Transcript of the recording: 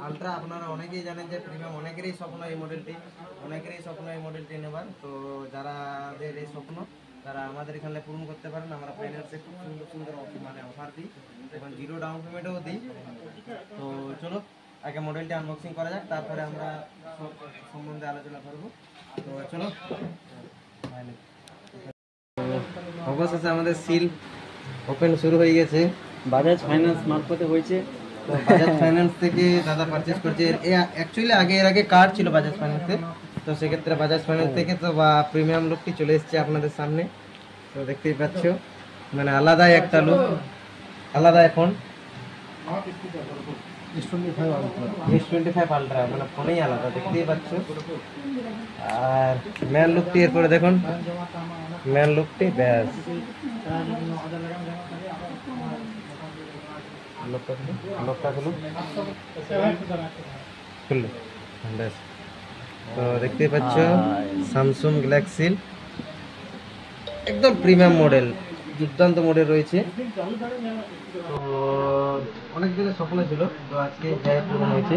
Ultra আপনারা অনেকেই জানেন যে প্রিমিয়াম, অনেকেরই স্বপ্ন এই মডেলটি নেবার। তো যারাদের এই স্বপ্ন তারা আমাদের এখানে পূরণ করতে পারেন। আমরা ফাইন্যান্সে খুব সুন্দর সুন্দর অফার দিই, এবং জিরো ডাউন পেমেন্টও দিই। তো চলো আগে মডেলটি আনবক্সিং করা যাক, তারপরে আমরা সব সম্বন্ধে আলোচনা করবো। তো চলো, অবশেষে আমাদের সিল ওপেন শুরু হয়ে গেছে। বাজাজ ফাইন্যান্স মারফতে হয়েছে। তো বাজাজ ফাইন্যান্স থেকে দাদা পারচেজ করছে। অ্যাকচুয়ালি এর আগে কার্ড ছিল বাজাজ ফাইন্যান্সে, তো সেক্ষেত্রে বাজাজ ফাইন্যান্স থেকে তো প্রিমিয়াম লুকটি চলে এসেছে আপনাদের সামনে। তো দেখতেই পাচ্ছ, মানে আলাদাই একটা লুক, আলাদা। এখন S25 আলট্রা মানে ফোনেই আলাদা, দেখতেই পাচ্ছ। আর ম্যান লুকটি এরপরে দেখুন, ম্যান লুকটি ব্যাস লকটা খুললো ব্যাস। তো দেখতেই পাচ্ছ স্যামসাং গ্যালাক্সি একদম প্রিমিয়াম মডেল, দুর্দান্ত মডেল রয়েছে। তো অনেক দিনের স্বপ্ন ছিল, তো আজকে যাই পূরণ হয়েছে।